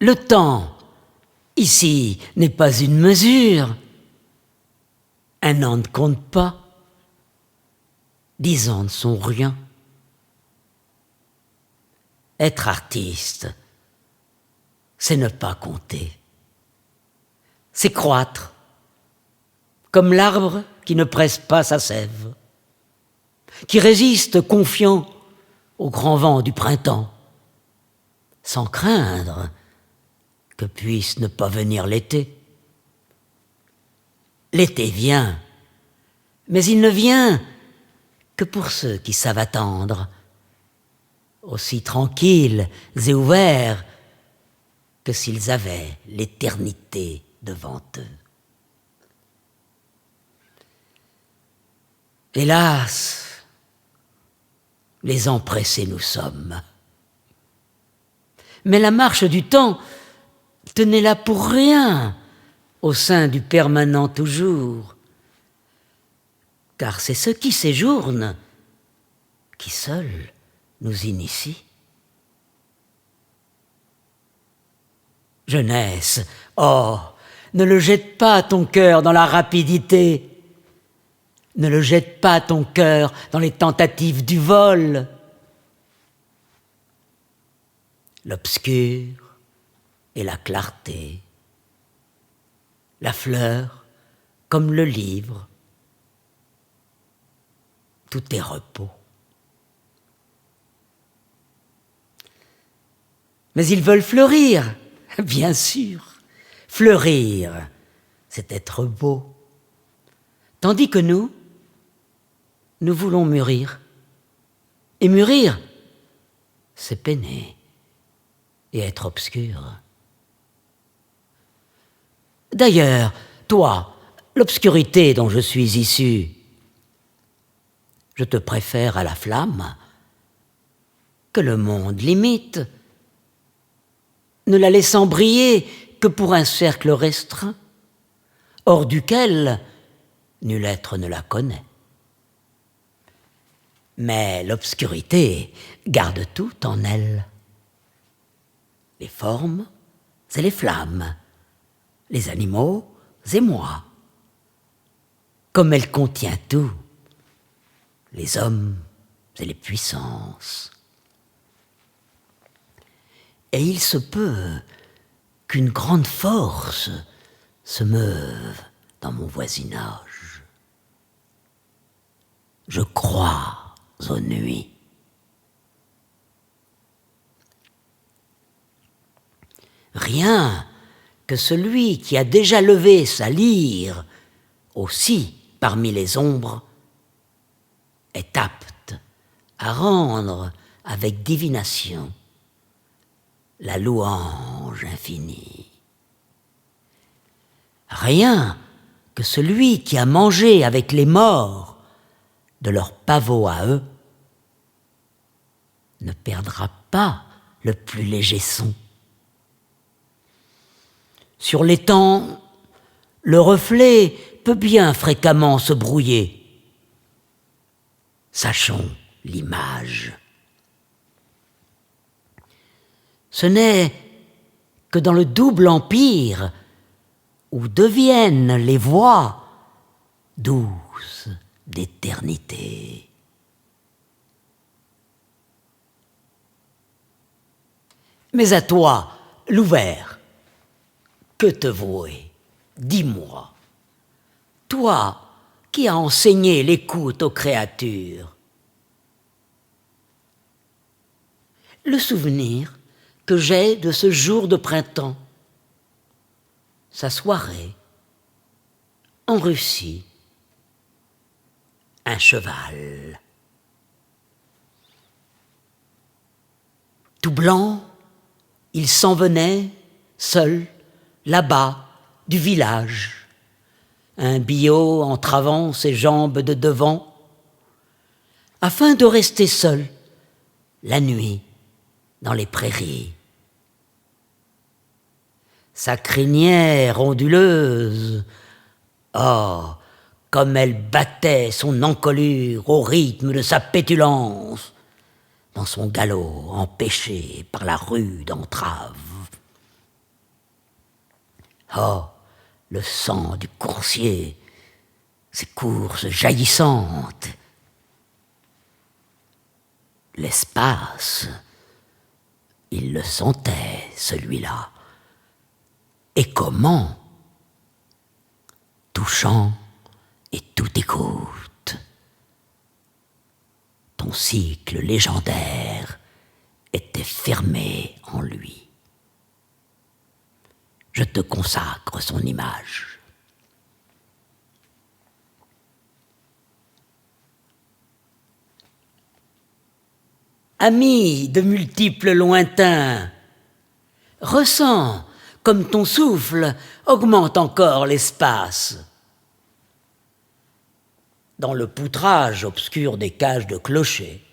Le temps, ici, n'est pas une mesure. Un an ne compte pas. 10 ans ne sont rien. Être artiste, c'est ne pas compter. C'est croître, comme l'arbre qui ne presse pas sa sève, qui résiste confiant au grand vent du printemps, sans craindre que puisse ne pas venir l'été. L'été vient, mais il ne vient que pour ceux qui savent attendre, aussi tranquilles et ouverts que s'ils avaient l'éternité devant eux. Hélas, les empressés nous sommes. Mais la marche du temps, tenez là pour rien au sein du permanent toujours, car c'est ce qui séjourne qui seul nous initie. Jeunesse, oh, ne le jette pas ton cœur dans la rapidité, ne le jette pas ton cœur dans les tentatives du vol. L'obscur et la clarté, la fleur comme le livre, tout est repos. Mais ils veulent fleurir, bien sûr. Fleurir, c'est être beau. Tandis que nous voulons mûrir. Et mûrir, c'est peiner et être obscur. D'ailleurs, toi, l'obscurité dont je suis issu, je te préfère à la flamme que le monde limite, ne la laissant briller que pour un cercle restreint, hors duquel nul être ne la connaît. Mais l'obscurité garde tout en elle. Les formes et les flammes, les animaux et moi. Comme elle contient tout, les hommes et les puissances. Et il se peut qu'une grande force se meuve dans mon voisinage. Je crois aux nuits. Rien que celui qui a déjà levé sa lyre aussi parmi les ombres est apte à rendre avec divination la louange infinie. Rien que celui qui a mangé avec les morts de leur pavot à eux ne perdra pas le plus léger son. Sur l'étang, le reflet peut bien fréquemment se brouiller. Sachons l'image. Ce n'est que dans le double empire où deviennent les voix douces d'éternité. Mais à toi, l'ouvert, que te vouer? Dis-moi, toi qui as enseigné l'écoute aux créatures. Le souvenir que j'ai de ce jour de printemps, sa soirée, en Russie, un cheval. Tout blanc, il s'en venait, seul, là-bas, du village, un billot entravant ses jambes de devant, afin de rester seul, la nuit, dans les prairies. Sa crinière onduleuse, oh, comme elle battait son encolure au rythme de sa pétulance, dans son galop empêché par la rude entrave. Oh, le sang du coursier, ses courses jaillissantes. L'espace, il le sentait, celui-là. Et comment? Touchant et tout écoute. Ton cycle légendaire était fermé en lui. Je te consacre son image. Ami de multiples lointains, ressens comme ton souffle augmente encore l'espace. Dans le poutrage obscur des cages de clochers,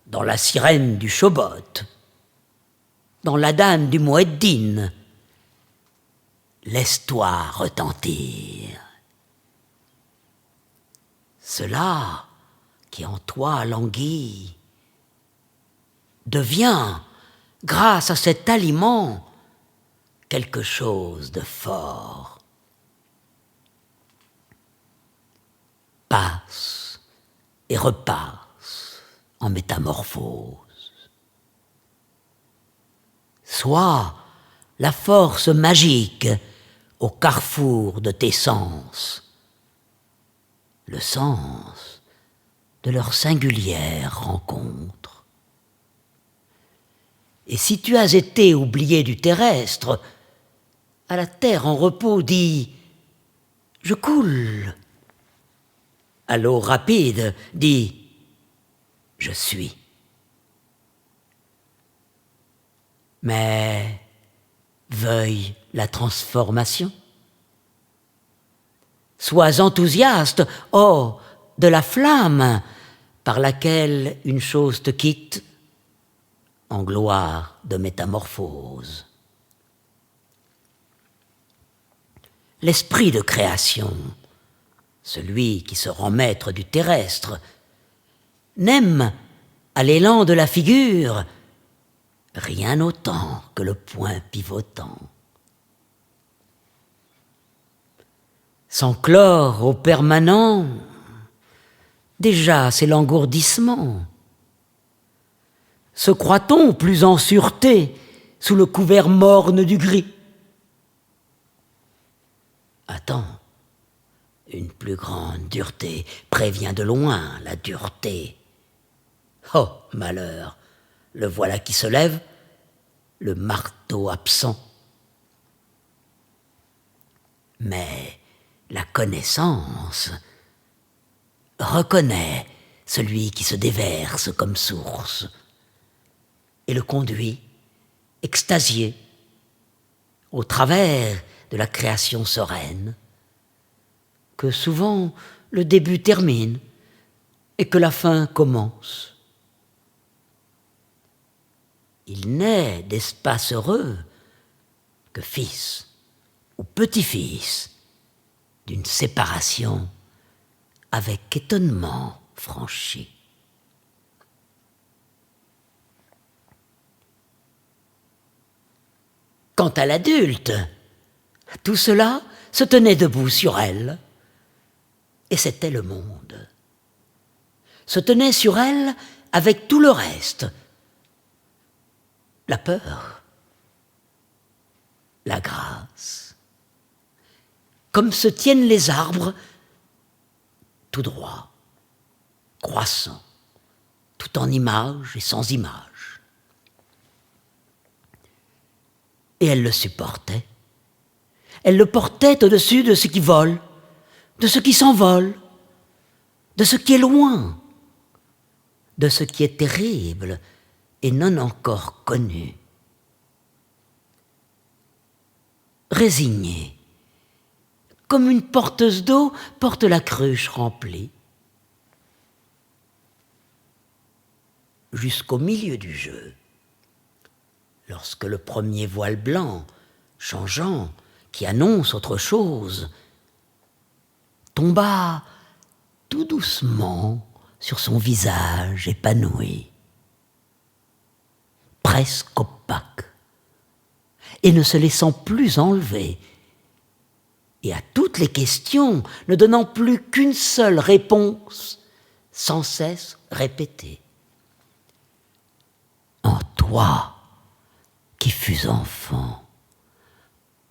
dans la sirène du chobot, dans la danne du mueddin, laisse-toi retentir. Cela qui en toi languit devient, grâce à cet aliment, quelque chose de fort. Passe et repasse en métamorphose. Sois la force magique au carrefour de tes sens, le sens de leur singulière rencontre. Et si tu as été oublié du terrestre, à la terre en repos, dis « Je coule ». À l'eau rapide, dis « Je suis ». Mais veuille la transformation. Sois enthousiaste, oh, de la flamme par laquelle une chose te quitte en gloire de métamorphose. L'esprit de création, celui qui se rend maître du terrestre, n'aime à l'élan de la figure rien autant que le point pivotant. S'enclore au permanent, déjà c'est l'engourdissement. Se croit-on plus en sûreté sous le couvert morne du gris? Attends, une plus grande dureté prévient de loin la dureté. Oh, malheur, le voilà qui se lève, le marteau absent. Mais la connaissance reconnaît celui qui se déverse comme source et le conduit, extasié, au travers de la création sereine, que souvent le début termine et que la fin commence. Il n'est d'espace heureux que fils ou petit-fils d'une séparation avec étonnement franchi. Quant à l'adulte, tout cela se tenait debout sur elle, et c'était le monde. Se tenait sur elle avec tout le reste. La peur, la grâce, comme se tiennent les arbres, tout droit, croissant, tout en image et sans image. Et elle le supportait. Elle le portait au-dessus de ce qui vole, de ce qui s'envole, de ce qui est loin, de ce qui est terrible et non encore connu. Résignée, comme une porteuse d'eau porte la cruche remplie. Jusqu'au milieu du jeu, lorsque le premier voile blanc, changeant, qui annonce autre chose, tomba tout doucement sur son visage épanoui, presque opaque, et ne se laissant plus enlever et à toutes les questions, ne donnant plus qu'une seule réponse, sans cesse répétée. En toi, qui fus enfant,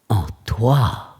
en toi,